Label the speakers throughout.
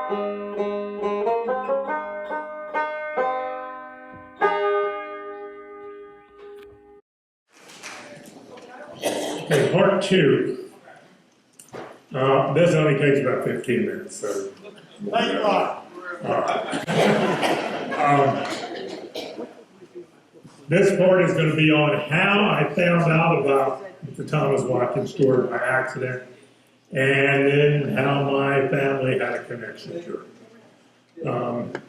Speaker 1: Okay, part two. This only takes about 15 minutes, so.
Speaker 2: Thank you, Ron.
Speaker 1: This part is going to be on how I found out about the Thomas Watkins story by accident, and then how my family had a connection to it.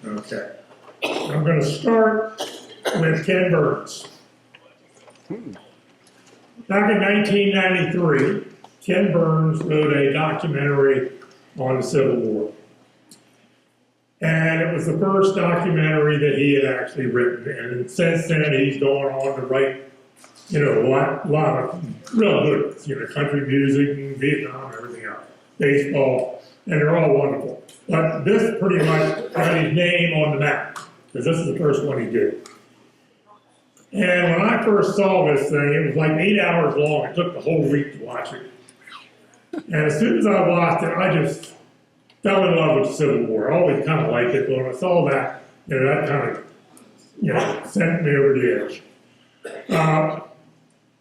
Speaker 1: Okay. I'm going to start with Ken Burns. Back in 1993, Ken Burns wrote a documentary on the Civil War. And it was the first documentary that he had actually written. And since then, he's gone on to write, a lot of real good, country music and Vietnam and everything else, baseball, and they're all wonderful. But this pretty much got his name on the map, because this is the first one he did. And when I first saw this thing, it was like 8 hours long. It took the whole week to watch it. And as soon as I watched it, I just fell in love with the Civil War. I always kind of liked it, but when I saw that, that kind of, sent me over the edge.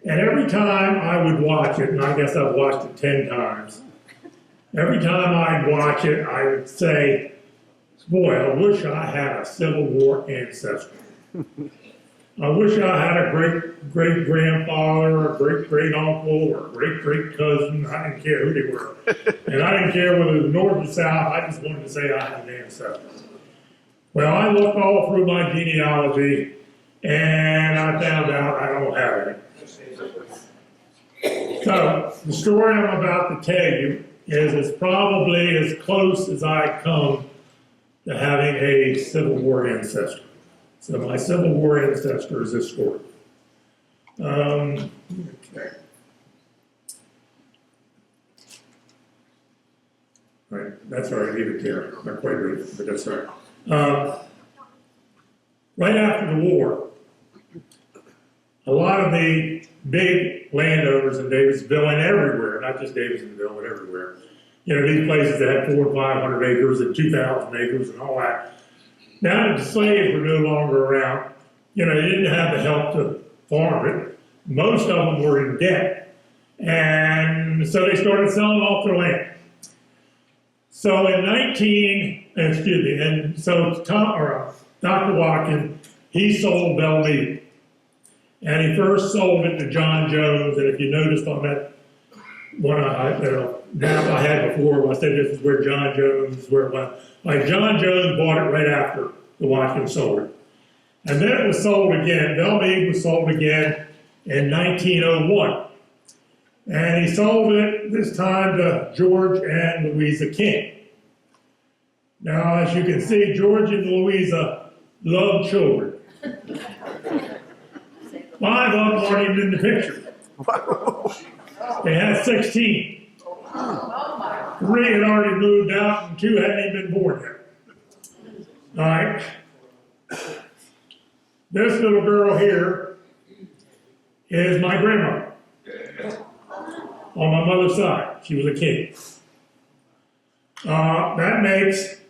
Speaker 1: And every time I would watch it, and I guess I've watched it 10 times, every time I'd watch it, I would say, boy, I wish I had a Civil War ancestor. I wish I had a great-great-grandfather, or a great-great-uncle, or a great-great-cousin. I didn't care who they were. And I didn't care whether it was north or south. I just wanted to say I had an ancestor. Well, I looked all through my genealogy, and I found out I don't have any. So, the story I'm about to tell you is probably as close as I come to having a Civil War ancestor. So my Civil War ancestor is this story. Okay. Right, that's all right, leave it there. Not quite ready, but that's all right. Right after the war, a lot of the big landowners in Davidsonville and everywhere, not just Davidsonville, but everywhere, these places that had 400 and 500 acres and 2,000 acres and all that. Now that the slaves were no longer around, they didn't have the help to farm it. Most of them were in debt. And so they started selling off their land. So Dr. Watkins, he sold Bellmead. And he first sold it to John Jones. And if you noticed on that one map I had before, I said this is where John Jones is where it went. Like John Jones bought it right after the Watkins sold it. And then it was sold again. Bellmead was sold again in 1901. And he sold it this time to George and Louisa King. Now, as you can see, George and Louisa loved children. 5 of them weren't even in the picture. They had 16. 3 had already moved out, and 2 hadn't even been born yet. All right. This little girl here is my grandmother. On my mother's side, she was a king. That makes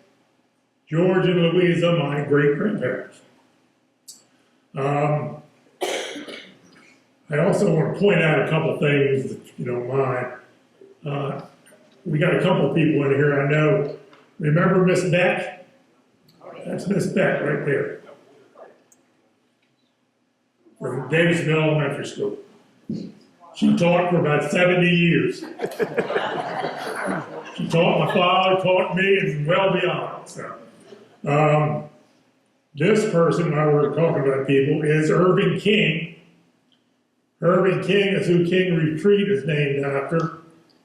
Speaker 1: George and Louisa my great-grandparents. I also want to point out a couple things, if you don't mind. We got a couple people in here I know. Remember Miss Beck? That's Miss Beck right there. From Davidsonville Elementary School. She taught for about 70 years. She taught my father, taught me, and well beyond. So, this person, while we're talking about people, is Irving King. Irving King is who King Retreat is named after.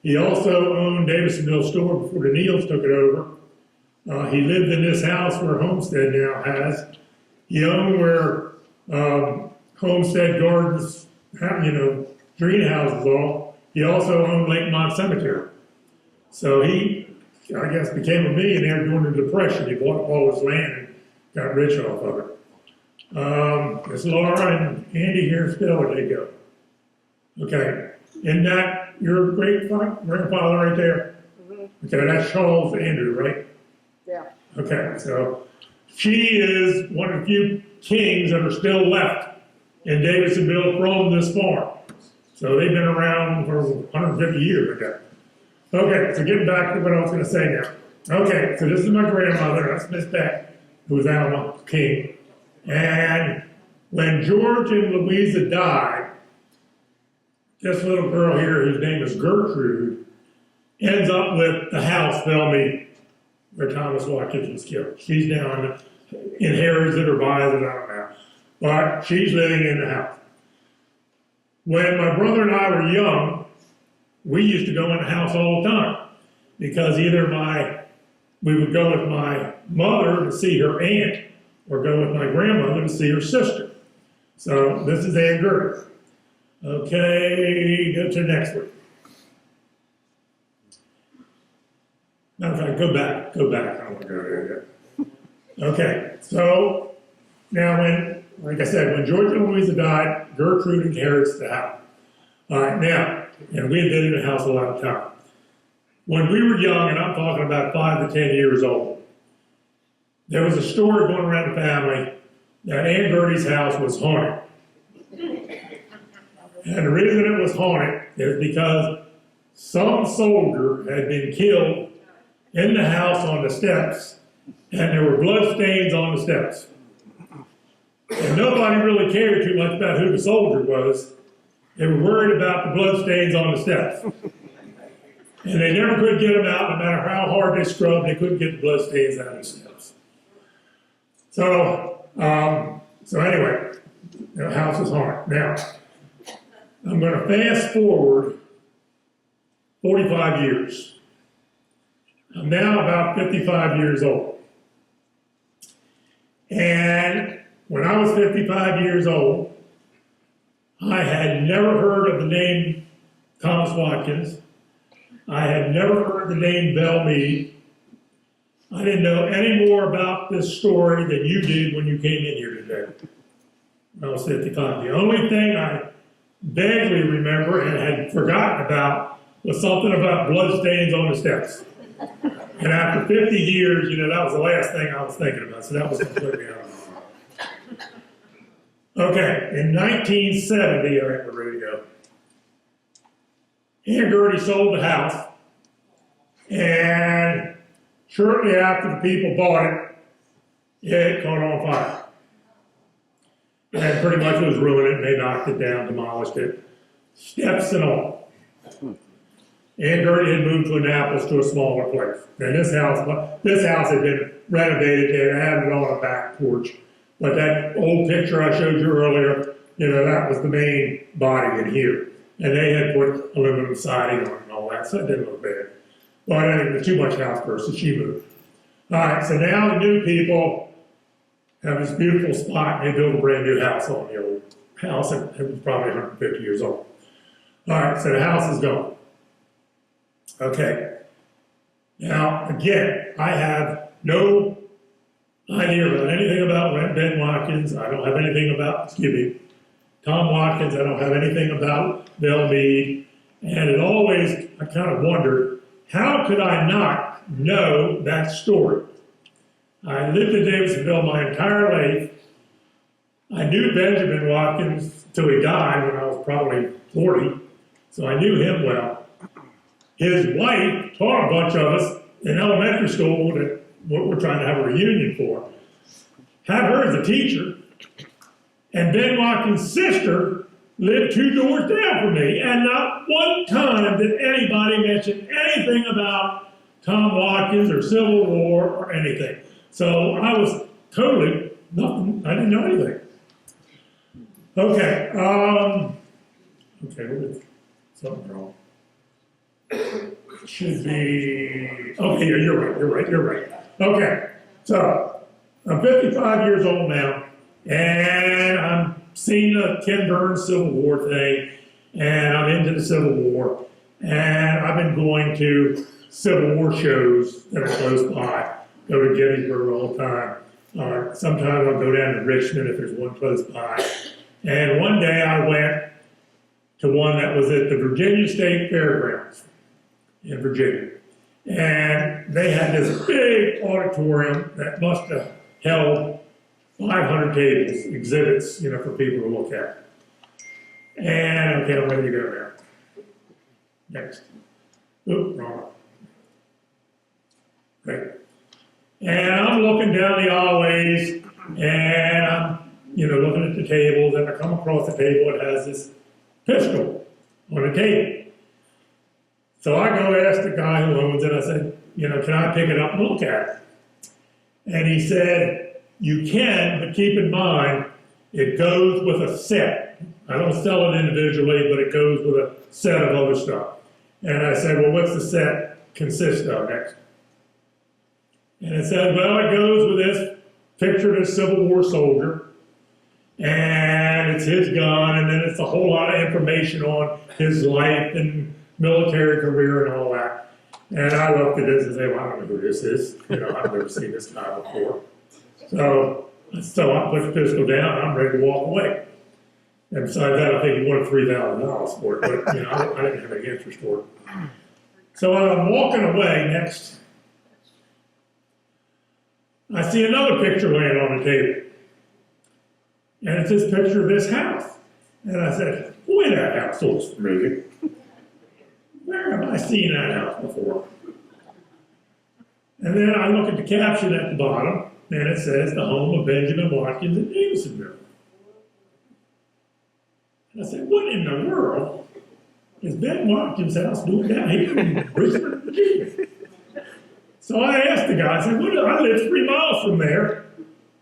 Speaker 1: He also owned Davidsonville store before the Neals took it over. He lived in this house where Homestead now has. He owned where Homestead Gardens, greenhouses all. He also owned Lakemont Cemetery. So he, I guess, became a millionaire during the Depression. He bought up all his land and got rich off of it. It's Laura and Andy here still, where they go. Okay, isn't that your great grandfather right there? Okay, that's Charles Andrew, right?
Speaker 2: Yeah.
Speaker 1: Okay, so she is one of the few kings that are still left in Davidsonville from this farm. So they've been around for 150 years, I guess. Okay, so getting back to what I was going to say now. Okay, so this is my grandmother, that's Miss Beck, who was Alma King. And when George and Louisa died, this little girl here, whose name is Gertrude, ends up with the house they'll meet where Thomas Watkins was killed. She's now inherits it or buys it, I don't know. But she's living in the house. When my brother and I were young, we used to go in the house all the time because either we would go with my mother to see her aunt or go with my grandmother to see her sister. So this is Aunt Gertie. Okay, go to the next one. Matter of fact, go back. I don't want to go there yet. Okay, so now like I said, when George and Louisa died, Gertrude inherits the house. All right, now, and we had been in the house a lot of time. When we were young, and I'm talking about 5 to 10 years old, there was a story going around the family that Aunt Gertie's house was haunted. And the reason it was haunted is because some soldier had been killed in the house on the steps, and there were blood stains on the steps. And nobody really cared too much about who the soldier was. They were worried about the blood stains on the steps. And they never could get them out, no matter how hard they scrubbed, they couldn't get the blood stains out of the steps. So anyway, the house is haunted. Now, I'm going to fast forward 45 years. I'm now about 55 years old. And when I was 55 years old, I had never heard of the name Thomas Watkins. I had never heard the name Belle Meade. I didn't know any more about this story than you did when you came in here today. When I was 55. The only thing I vaguely remember and had forgotten about was something about blood stains on the steps. And after 50 years, that was the last thing I was thinking about, so that was completely out of my mind. Okay, in 1970, all right, we're ready to go. Aunt Gertie sold the house, and shortly after the people bought it, it caught on fire. And pretty much was ruining it, and they knocked it down, demolished it, steps and all. Aunt Gertie had moved to Annapolis to a smaller place. And this house had been renovated. They had added on a back porch. But that old picture I showed you earlier, that was the main body in here. And they had put aluminum siding on it and all that, so it didn't look bad. But anyway, too much house person, she moved. All right, so now the new people have this beautiful spot, and they built a brand new house on the old house. It was probably 150 years old. All right, so the house is gone. Okay. Now, again, I have no idea about anything about Ben Watkins. I don't have anything about, Tom Watkins. I don't have anything about Belle Meade. And I kind of wondered, how could I not know that story? I lived in Davidsonville my entire life. I knew Benjamin Watkins till he died when I was probably 40, so I knew him well. His wife taught a bunch of us in elementary school that we're trying to have a reunion for. Had her as a teacher. And Ben Watkins' sister lived 2 doors down from me. And not one time did anybody mention anything about Tom Watkins or Civil War or anything. So I was totally nothing. I didn't know anything. Okay. Something wrong. Should be, okay, you're right. Okay, so I'm 55 years old now, and I'm seeing the Ken Burns Civil War thing, and I'm into the Civil War, and I've been going to Civil War shows that are close by. Go to Gettysburg all the time. Sometimes I'll go down to Richmond if there's one close by. And one day I went to one that was at the Virginia State Fairgrounds in Virginia. And they had this big auditorium that must have held 500 tables, exhibits, for people to look at. And, okay, I'm ready to go there. Next. Oop, wrong. Great. And I'm looking down the aisleways, and I'm, looking at the tables, and I come across the table, it has this pistol on the table. So I go ask the guy who owns it, I said, can I pick it up and look at it? And he said, you can, but keep in mind, it goes with a set. I don't sell it individually, but it goes with a set of other stuff. And I said, well, what's the set consist of next? And it said, well, it goes with this picture of a Civil War soldier, and it's his gun, and then it's a whole lot of information on his life and military career and all that. And I looked at this and said, well, I don't know who this is. I've never seen this guy before. So I put the pistol down, and I'm ready to walk away. And besides that, I think he wanted $3,000 for it, but I didn't have any interest for it. So when I'm walking away next, I see another picture laying on the table. And it's this picture of this house. And I said, boy, that house looks familiar. Where have I seen that house before? And then I look at the caption at the bottom, and it says, the home of Benjamin Watkins in Davidsonville. And I said, what in the world is Ben Watkins' house doing down here in Richmond, Virginia? So I asked the guy, I said, I live 3 miles from there.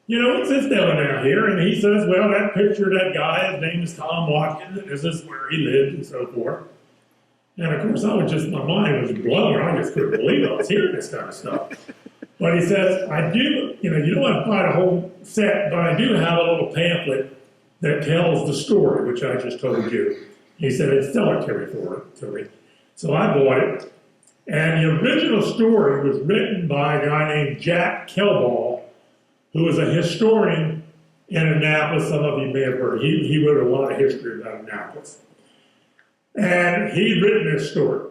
Speaker 1: What's this doing out here? And he says, well, that picture of that guy, his name is Tom Watkins, and this is where he lived and so forth. And of course, my mind was blown. I just couldn't believe I was hearing this kind of stuff. But he says, I do, you don't have to buy the whole set, but I do have a little pamphlet that tells the story, which I just told you. He said, it's cemetery for it to me. So I bought it. And the original story was written by a guy named Jack Kelball, who was a historian in Annapolis. Some of you may have heard. He wrote a lot of history about Annapolis. And he'd written this story.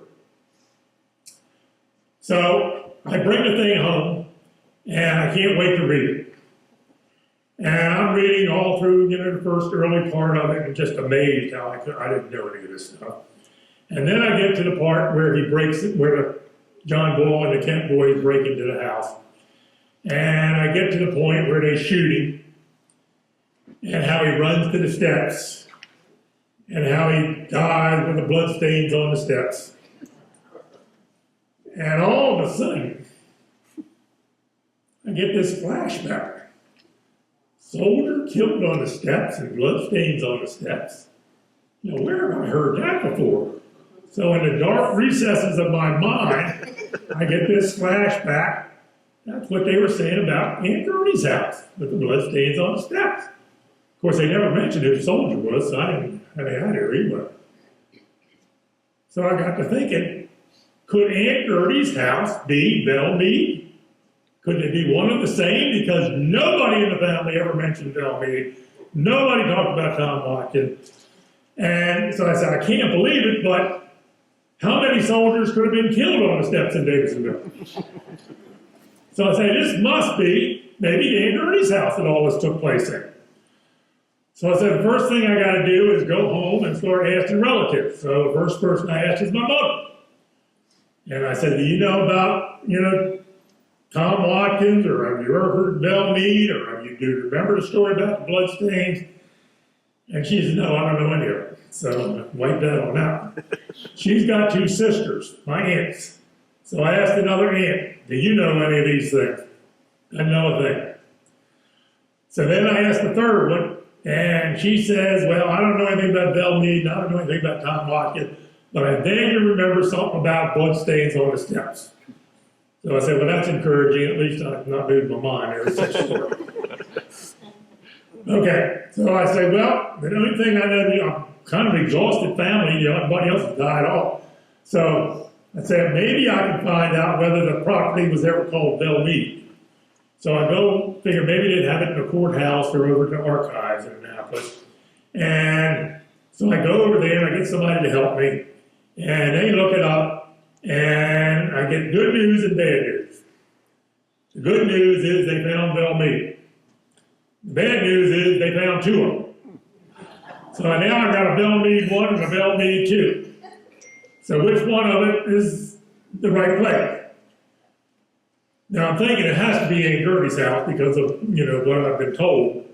Speaker 1: So I bring the thing home, and I can't wait to read it. And I'm reading all through, the first early part of it, and just amazed how I didn't know any of this stuff. And then I get to the part where he breaks it, where John Bull and the Kent boys break into the house. And I get to the point where they shoot him, and how he runs to the steps, and how he dies with the bloodstains on the steps. And all of a sudden, I get this flashback. Soldier killed on the steps and bloodstains on the steps. Where have I heard that before? So in the dark recesses of my mind, I get this flashback. That's what they were saying about Aunt Gertie's house, with the bloodstains on the steps. Of course, they never mentioned who the soldier was, so I didn't have any idea who he was. So I got to thinking, could Aunt Gertie's house be Belle Meade? Could it be one of the same? Because nobody in the family ever mentioned Belle Meade. Nobody talked about Tom Watkins. And so I said, I can't believe it, but how many soldiers could have been killed on the steps in Davidsonville? So I say, this must be maybe Aunt Gertie's house that all this took place in. So I said, the first thing I got to do is go home and start asking relatives. So the first person I asked is my mother. And I said, do you know about, Tom Watkins, or have you ever heard of Belle Meade, or do you remember the story about the bloodstains? And she said, no, I don't know any of it. So wipe that on out. She's got 2 sisters, my aunts. So I asked another aunt, do you know any of these things? I know a thing. So then I asked the third one, and she says, well, I don't know anything about Belle Meade, and I don't know anything about Tom Watkins, but I vaguely remember something about bloodstains on the steps. So I said, well, that's encouraging. At least I've not moved my mind. There's such a story. Okay, so I said, well, the only thing I know, I'm kind of exhausted family, everybody else has died off. So I said, maybe I can find out whether the property was ever called Belle Meade. So I go figure maybe they'd have it in the courthouse or over at the archives in Annapolis. And so I go over there and I get somebody to help me. And they look it up. And I get good news and bad news. The good news is they found Belle Meade. The bad news is they found two of them. So now I've got a Belle Meade 1 and a Belle Meade 2. So which one of it is the right place? Now I'm thinking it has to be Aunt Gertie's house because of, what I've been told.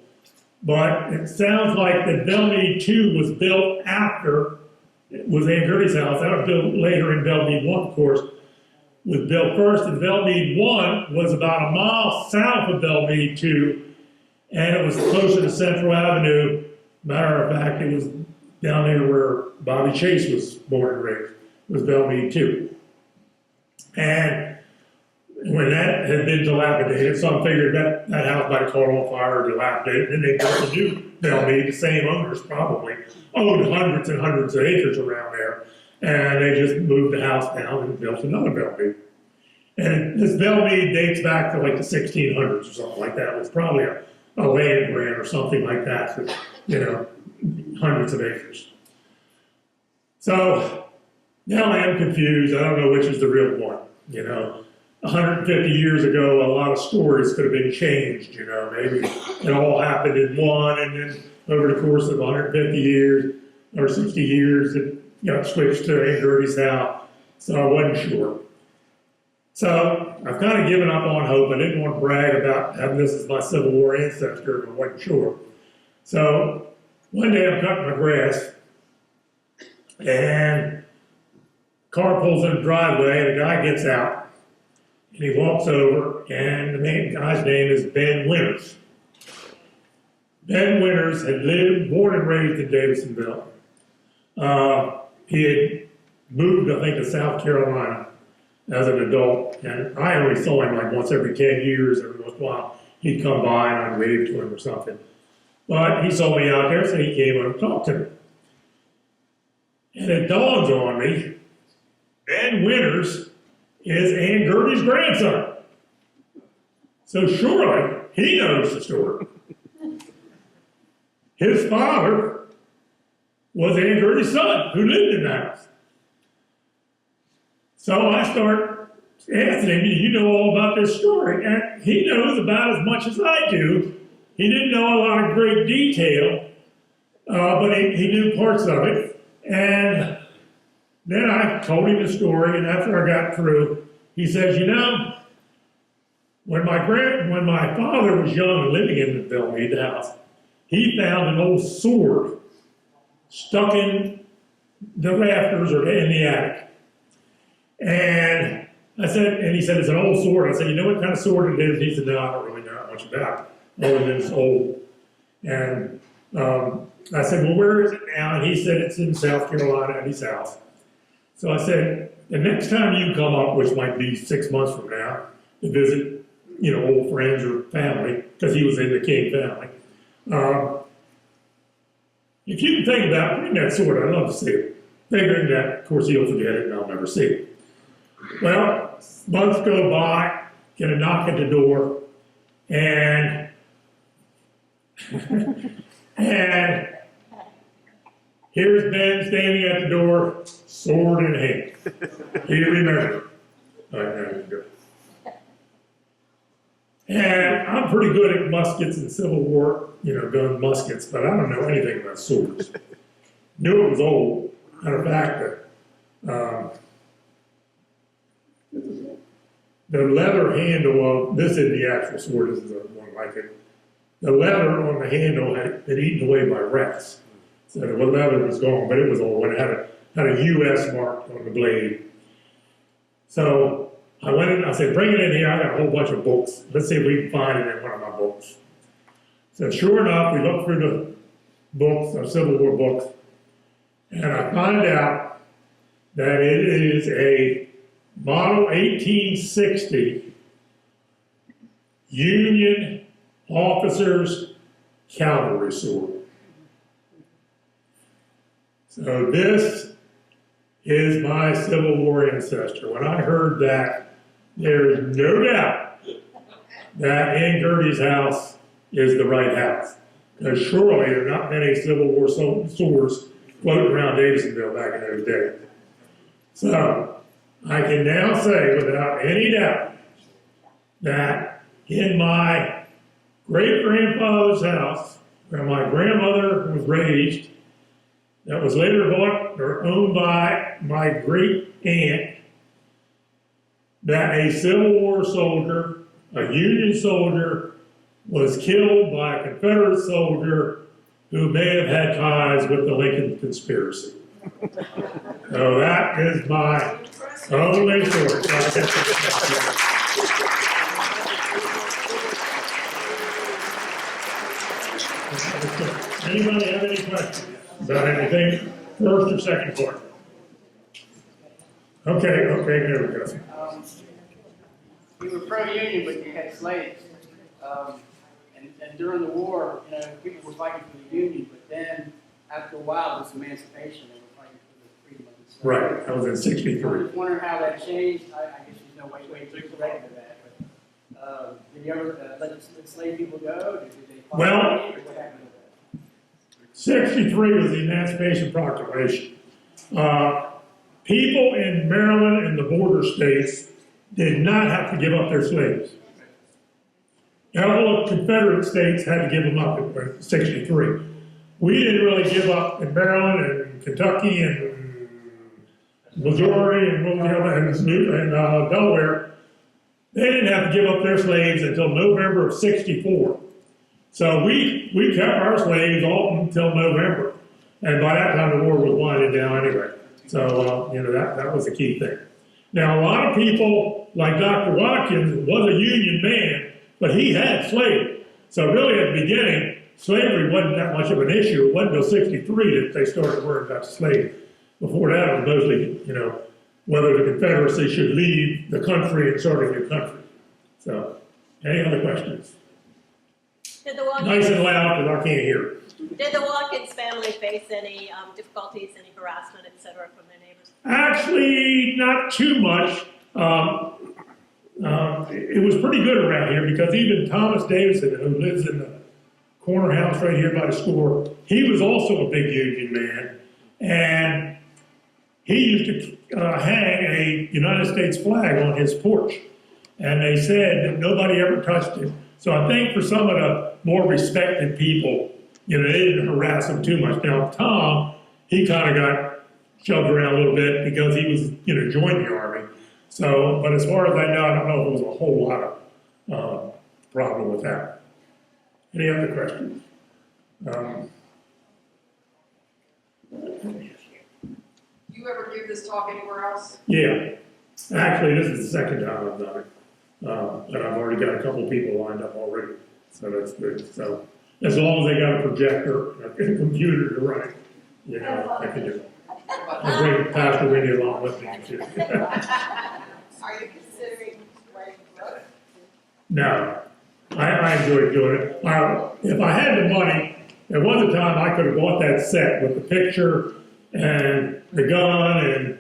Speaker 1: But it sounds like that Belle Meade 2 was built after it was Aunt Gertie's house. That was built later in Belle Meade 1, of course, was built first. And Belle Meade 1 was about a mile south of Belle Meade 2, and it was closer to Central Avenue. Matter of fact, it was down there where Bobby Chase was born and raised. It was Belle Meade 2. And when that had been dilapidated, so I figured that house might have caught on fire or dilapidated, and then they built a new Belle Meade, the same owners probably, owned hundreds and hundreds of acres around there, and they just moved the house down and built another Belle Meade. And this Belle Meade dates back to like the 1600s or something like that. It was probably a land grant or something like that for, hundreds of acres. So now I am confused. I don't know which is the real one, 150 years ago, a lot of stories could have been changed, maybe it all happened in one, and then over the course of 150 years or 60 years, it got switched to Aunt Gertie's house, so I wasn't sure. So I've kind of given up on hope. I didn't want to brag about having this as my Civil War ancestor, but I wasn't sure. So one day I'm cutting my grass, and a car pulls in the driveway, and a guy gets out. And he walks over, and the guy's name is Ben Winters. Ben Winters had born and raised in Davidsonville. He had moved, I think, to South Carolina as an adult, and I only saw him like once every 10 years. Every once in a while, he'd come by and I'd wave to him or something. But he saw me out there, so he came over and talked to me. And it dawns on me, Ben Winters is Aunt Gertie's grandson. So surely he knows the story. His father was Aunt Gertie's son who lived in the house. So I start asking him, you know all about this story? And he knows about as much as I do. He didn't know a lot of great detail, but he knew parts of it. And then I told him the story, and after I got through, he says, when my father was young and living in the Belle Meade house, he found an old sword stuck in the rafters or in the attic. And he said, it's an old sword. I said, you know what kind of sword it is? He said, no, I don't really know much about it, other than it's old. And I said, well, where is it now? And he said, it's in South Carolina at his house. So I said, the next time you come up, which might be 6 months from now, to visit, old friends or family, because he was in the King family, if you can think about bring that sword, I'd love to see it. Figuring that, of course, he'll forget it and I'll never see it. Well, months go by, get a knock at the door, and here's Ben standing at the door, sword in hand. Do you remember? And I'm pretty good at muskets and Civil War, gun muskets, but I don't know anything about swords. Knew it was old. Matter of fact, the leather handle of, this is the actual sword, this is the one like it. The leather on the handle had been eaten away by rats. So the leather was gone, but it was old, and it had a U.S. mark on the blade. So I went in, I said, bring it in here, I got a whole bunch of books. Let's see if we can find it in one of my books. So sure enough, we looked through the books, the Civil War books, and I find out that it is a model 1860 Union officer's cavalry sword. So this is my Civil War ancestor. When I heard that, there is no doubt that Aunt Gertie's house is the right house. Because surely there are not many Civil War swords floating around Davidsonville back in those days. So I can now say without any doubt that in my great-grandfather's house, where my grandmother was raised, that was later bought or owned by my great-aunt, that a Civil War soldier, a Union soldier, was killed by a Confederate soldier who may have had ties with the Lincoln conspiracy. So that is my only story. Anybody have any questions about anything, first or second part? Okay, there we go.
Speaker 2: You were pro-union, but you had slaves. And during the war, people were fighting for the union, but then after a while, this emancipation, they were fighting for the freedom of the slaves.
Speaker 1: Right, that was in '63.
Speaker 2: I was wondering how that changed. I guess there's no way to correct that. But did you ever let slave people go? Did they fight
Speaker 1: Well,
Speaker 2: for the union, or what happened to that?
Speaker 1: '63 was the Emancipation Proclamation. People in Maryland and the border states did not have to give up their slaves. All the Confederate states had to give them up in '63. We didn't really give up in Maryland and Kentucky and Missouri and Delaware. They didn't have to give up their slaves until November of '64. So we kept our slaves all until November. And by that time the war was winding down anyway. So, that was the key thing. Now, a lot of people, like Dr. Watkins, was a Union man, but he had slaves. So really at the beginning, slavery wasn't that much of an issue. It wasn't until '63 that they started worrying about slaves. Before that, it was mostly, whether the Confederacy should leave the country and start a new country. So, any other questions?
Speaker 3: Did the Watkins,
Speaker 1: Nice and loud, because I can't hear.
Speaker 3: Did the Watkins family face any difficulties, any harassment, et cetera, from their neighbors?
Speaker 1: Actually, not too much. It was pretty good around here because even Thomas Davidson, who lives in the corner house right here by the store, he was also a big Union man. And he used to hang a United States flag on his porch. And they said that nobody ever touched it. So I think for some of the more respected people, they didn't harass him too much. Now, Tom, he kind of got shoved around a little bit because he was, joined the Army. So, but as far as I know, I don't know if there was a whole lot of problem with that. Any other questions?
Speaker 4: You ever give this talk anywhere else?
Speaker 1: Yeah. Actually, this is the second time I've done it. And I've already got a couple people lined up already. So that's good. So as long as they got a projector, a computer to run it, I can do it. I'll bring Pastor Winnie along with me too.
Speaker 4: Are you considering writing a book?
Speaker 1: No, I enjoy doing it. If I had the money, there was a time I could have bought that set with the picture and the gun, and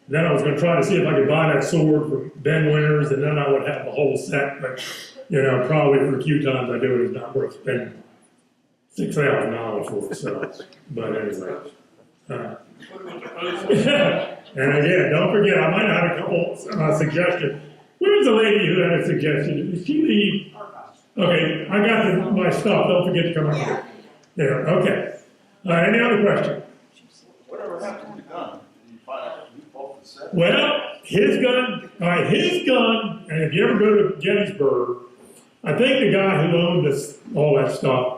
Speaker 1: then I was going to try to see if I could buy that sword from Ben Winters, and then I would have the whole set. But probably for the few times I do it, it's not worth spending $6,000 for it. So, but anyway. And again, don't forget, I might have a couple suggestions. Where's the lady who had a suggestion? Did she leave? Okay, I got my stuff. Don't forget to come up here. There, okay. Any other question?
Speaker 5: Whatever happened to the gun? Did you find out who bought the set?
Speaker 1: Well, his gun, and if you ever go to Gettysburg, I think the guy who owned all that stuff,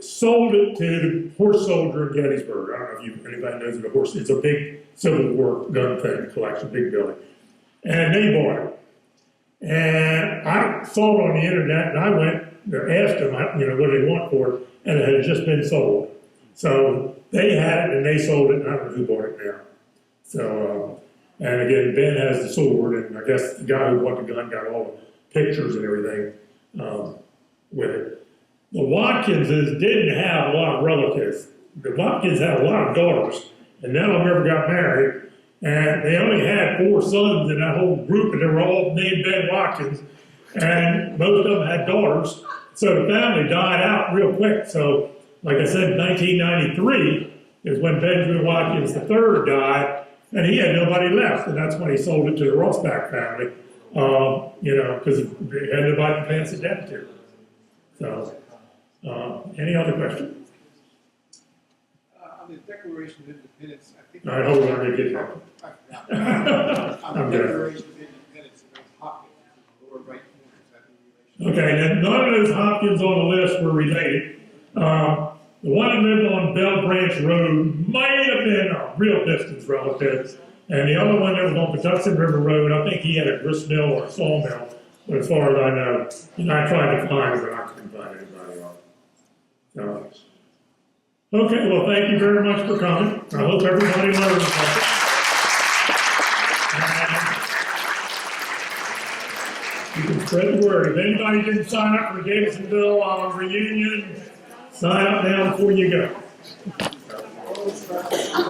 Speaker 1: sold it to the horse soldier in Gettysburg. I don't know if anybody knows what a horse is. It's a big Civil War gun thing, collection, big building. And they bought it. And I saw it on the internet, and I went and asked them, what do they want for it, and it had just been sold. So they had it, and they sold it, and I don't know who bought it now. So, and again, Ben has the sword, and I guess the guy who bought the gun got all the pictures and everything with it. The Watkinses didn't have a lot of relatives. The Watkins had a lot of daughters, and none of them ever got married. And they only had 4 sons in that whole group, and they were all named Ben Watkins. And most of them had daughters. So the family died out real quick. So, like I said, 1993 is when Benjamin Watkins III died. And he had nobody left, and that's when he sold it to the Rossback family, because he had nobody to pass it down to. So, any other questions?
Speaker 6: On the Declaration of Independence, I think.
Speaker 1: All right, hold on, let me get that.
Speaker 6: On
Speaker 1: I'm
Speaker 6: the
Speaker 1: good.
Speaker 6: Declaration of Independence, it was Hopkins, in the lower right corner, is that the relation?
Speaker 1: Okay, now none of those Hopkins on the list were related. The one that lived on Bell Branch Road might have been a real distance relative, and the other one that was on Patuxent River Road, I think he had a grist mill or a sawmill, but as far as I know, I tried to find it, but I couldn't find anybody else. So, okay, well, thank you very much for coming. I hope everybody learned something. You can spread the word. If anybody didn't sign up for the Davidsonville reunion, sign up now before you go.